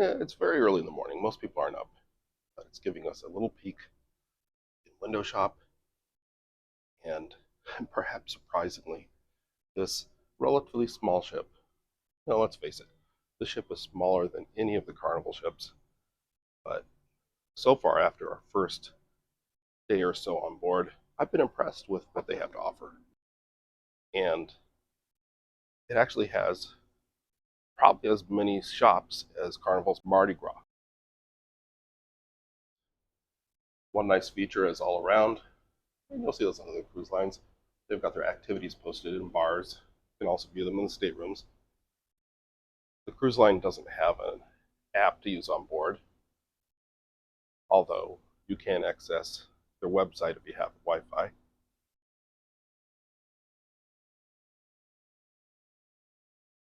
It's very early in the morning. Most people aren't up, but it's giving us a little peek in window shop and perhaps surprisingly, this relatively small ship. Now, let's face it, the ship is smaller than any of the Carnival ships, but so far after our first day or so on board, I've been impressed with what they have to offer. And it actually has probably as many shops as Carnival's Mardi Gras. One nice feature is all around, and you'll see this on other cruise lines, they've got their activities posted in bars. You can also view them in the staterooms. The cruise line doesn't have an app to use on board, although you can access their website if you have Wi-Fi.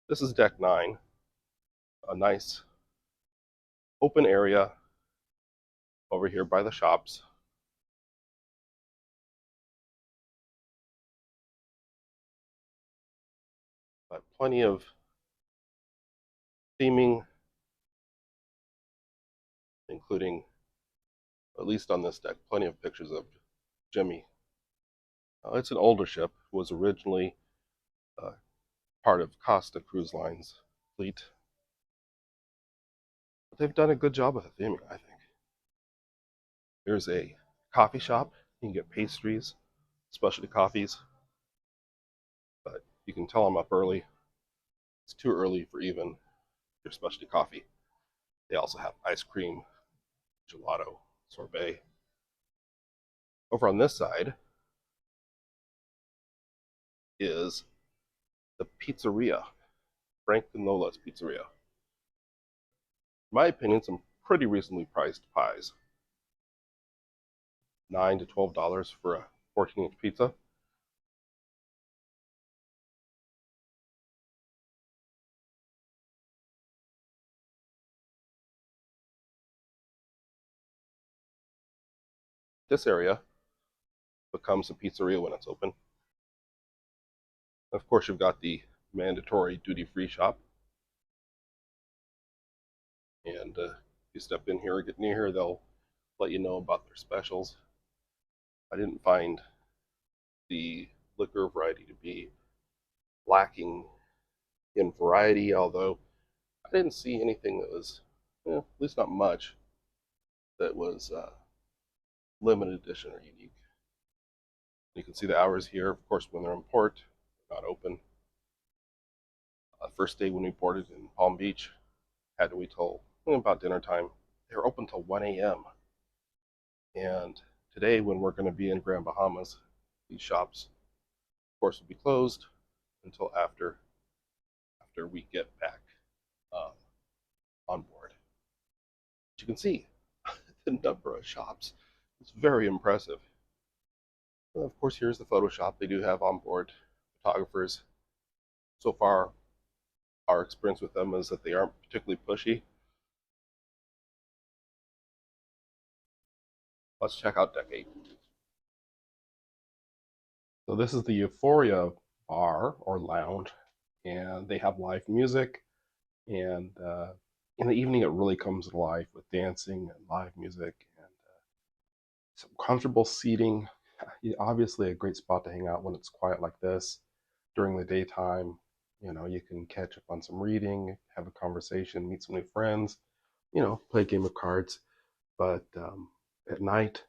This is deck 9, a nice open area over here by the shops. But plenty of theming, including, at least on this deck, plenty of pictures of Jimmy. It's an older ship, was originally part of Costa Cruise Line's fleet. But they've done a good job of the theming, I think. There's a coffee shop. You can get pastries, specialty coffees. But you can tell I'm up early. It's too early for even their specialty coffee. They also have ice cream, gelato, sorbet. Over on this side is the pizzeria, Frank and Lola's Pizzeria. In my opinion, some pretty reasonably priced pies. $9 to $12 for a 14-inch pizza. This area becomes a pizzeria when it's open. Of course, you've got the mandatory duty-free shop. And you step in here or get near here, they'll let you know about their specials. I didn't find the liquor variety to be lacking in variety, although I didn't see anything that was, at least not much, that was limited edition or unique. You can see the hours here, of course, when they're in port, not open. First day when we boarded in Palm Beach, had to wait till about dinner time. They were open till 1 a.m. And today, when we're going to be in Grand Bahamas, these shops, of course, will be closed until after we get back on board. As you can see, the number of shops is very impressive. And of course, here's the photo shop. They do have on board photographers. So far, our experience with them is that they aren't particularly pushy. Let's check out deck 8. So this is the Euphoria bar or lounge, and they have live music, and in the evening it really comes to life with dancing and live music and some comfortable seating. Obviously a great spot to hang out when it's quiet like this. During the daytime, you can catch up on some reading, have a conversation, meet some new friends, play a game of cards. But at night,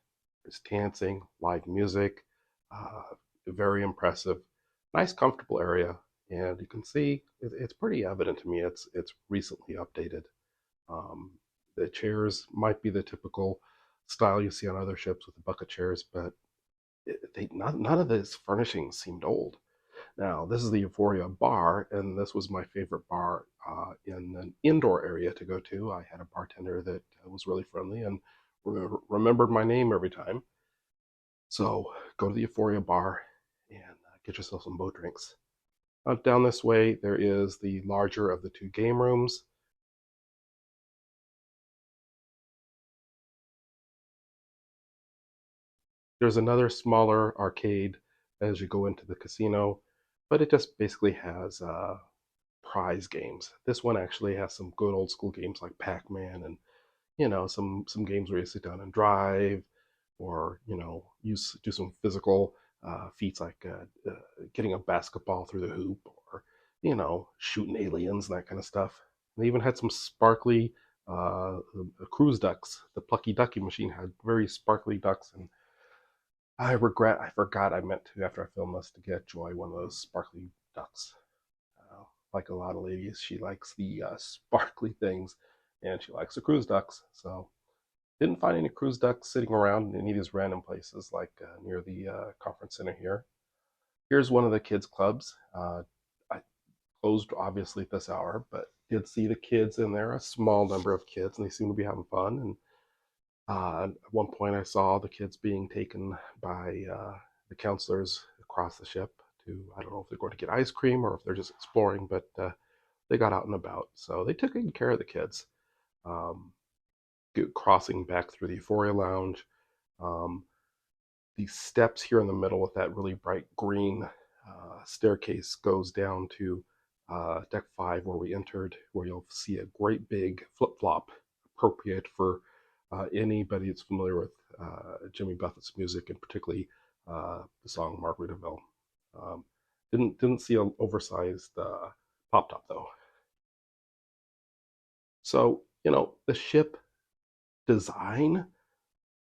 there's dancing, live music, very impressive, nice comfortable area. And you can see it's pretty evident to me it's recently updated. The chairs might be the typical style you see on other ships with the bucket chairs, but none of this furnishing seemed old. Now, this is the Euphoria bar, and this was my favorite bar in an indoor area to go to. I had a bartender that was really friendly and remembered my name every time. So go to the Euphoria bar and get yourself some boat drinks. Down this way, there is the larger of the two game rooms. There's another smaller arcade as you go into the casino, but it just basically has prize games. This one actually has some good old school games like Pac-Man, and some games where you sit down and drive, or do some physical feats like getting a basketball through the hoop, or shooting aliens and that kind of stuff. They even had some sparkly cruise ducks. The Plucky Ducky machine had very sparkly ducks, and I forgot I meant to, after I filmed this, to get Joy one of those sparkly ducks. Like a lot of ladies, she likes the sparkly things, and she likes the cruise ducks. So didn't find any cruise ducks sitting around in any of these random places, like near the conference center here. Here's one of the kids' clubs. I closed obviously at this hour, but did see the kids in there, a small number of kids, and they seem to be having fun. And at one point, I saw the kids being taken by the counselors across the ship to, I don't know if they're going to get ice cream or if they're just exploring, but they got out and about. So they took good care of the kids. Um, Crossing back through the Euphoria Lounge. Um, the steps here in the middle with that really bright green staircase goes down to deck 5 where we entered, where you'll see a great big flip-flop appropriate for anybody that's familiar with Jimmy Buffett's music, and particularly the song Margaritaville. Um, didn't see an oversized pop top though. So the ship design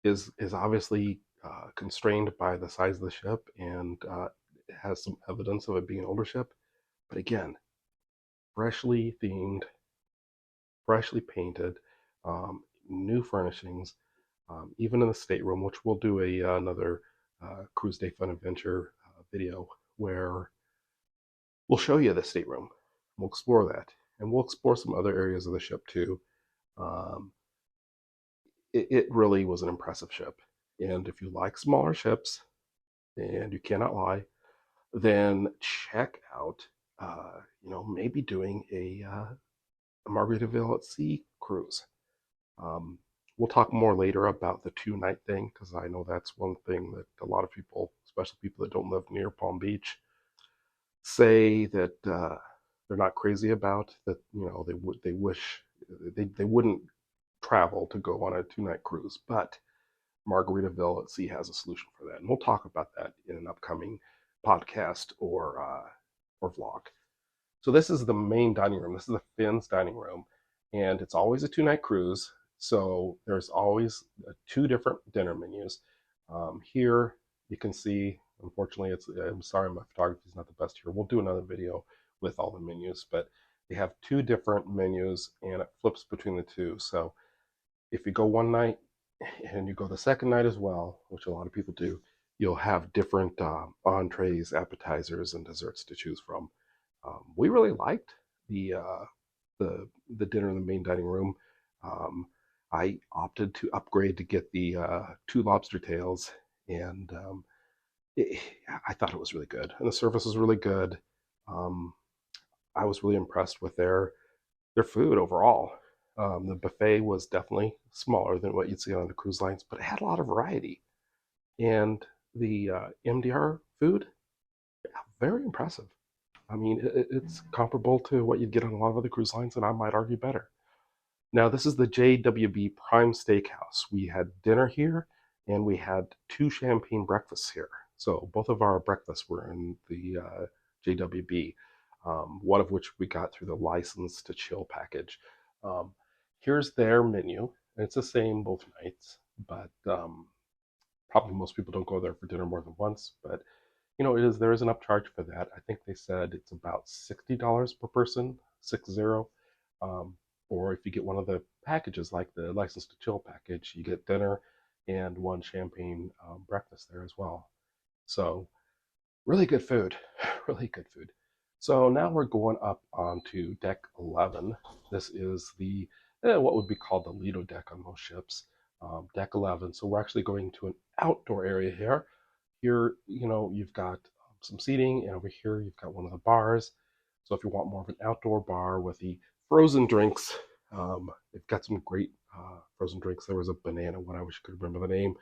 is obviously constrained by the size of the ship, and it has some evidence of it being an older ship. But again, freshly themed, freshly painted, new furnishings, even in the stateroom, which we'll do another Cruise Day Fun Adventure video where we'll show you the stateroom. We'll explore that, and we'll explore some other areas of the ship too. Um, it really was an impressive ship. And if you like smaller ships, and you cannot lie, then check out, maybe doing a Margaritaville at Sea cruise. Um, we'll talk more later about the 2-night thing, because I know that's one thing that a lot of people, especially people that don't live near Palm Beach, say that they're not crazy about. That they wish they wouldn't travel to go on a 2-night cruise, but Margaritaville at Sea has a solution for that, and we'll talk about that in an upcoming podcast or vlog. So this is the main dining room. This is the Finn's dining room, and it's always a 2-night cruise. So there's always 2 different dinner menus. Here you can see. Unfortunately, I'm sorry, my photography is not the best here. We'll do another video with all the menus, but they have 2 different menus, and it flips between the 2. So if you go one night and you go the second night as well, which a lot of people do, you'll have different entrees, appetizers, and desserts to choose from. We really liked the the dinner in the main dining room. Um, I opted to upgrade to get the 2 lobster tails, and it, I thought it was really good, and the service was really good. Um, I was really impressed with their food overall. The buffet was definitely smaller than what you'd see on the cruise lines, but it had a lot of variety. And the MDR food, yeah, very impressive. I mean, it's comparable to what you'd get on a lot of other cruise lines, and I might argue better. Now, this is the JWB Prime Steakhouse. We had dinner here, and we had 2 champagne breakfasts here. So both of our breakfasts were in the JWB, one of which we got through the License to Chill package. Here's their menu. It's the same both nights, but probably most people don't go there for dinner more than once. But there is an upcharge for that. I think they said it's about $60 per person, 60. Or if you get one of the packages like the License to Chill package, you get dinner and 1 champagne breakfast there as well. So really good food, really good food. So now we're going up onto deck 11. This is the what would be called the Lido deck on most ships, deck 11. So we're actually going to an outdoor area here. Here, you've got some seating, and over here you've got one of the bars. So if you want more of an outdoor bar with the frozen drinks, they've got some great frozen drinks. There was a banana one. I wish I could remember the name.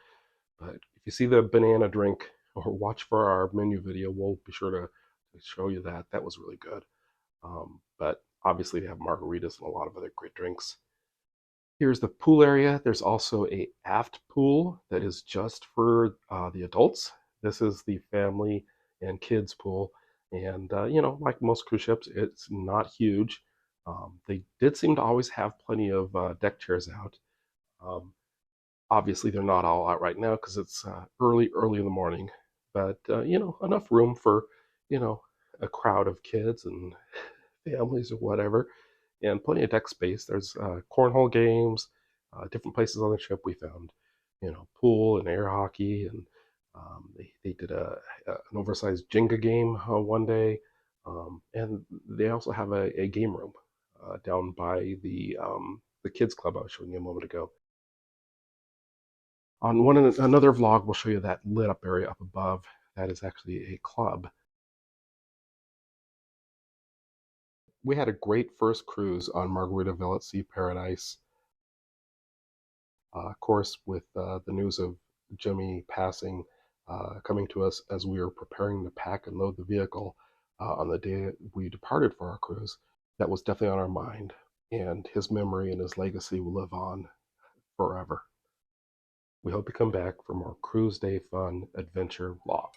But if you see the banana drink or watch for our menu video, we'll be sure to show you that. That was really good. But obviously, they have margaritas and a lot of other great drinks. Here's the pool area. There's also a aft pool that is just for the adults. This is the family and kids pool. And, like most cruise ships, it's not huge. They did seem to always have plenty of deck chairs out. Um, Obviously, they're not all out right now because it's early in the morning. But, enough room for, you know, a crowd of kids and families or whatever, and plenty of deck space. There's cornhole games, different places on the ship. We found, pool and air hockey, and they did an oversized Jenga game one day, and they also have a game room down by the kids club I was showing you a moment ago. On another vlog, we'll show you that lit up area up above. That is actually a club. We had a great first cruise on Margaritaville at Sea Paradise. Of course, with the news of Jimmy passing coming to us as we were preparing to pack and load the vehicle on the day we departed for our cruise, that was definitely on our mind. And his memory and his legacy will live on forever. We hope you come back for more cruise day fun adventure vlog.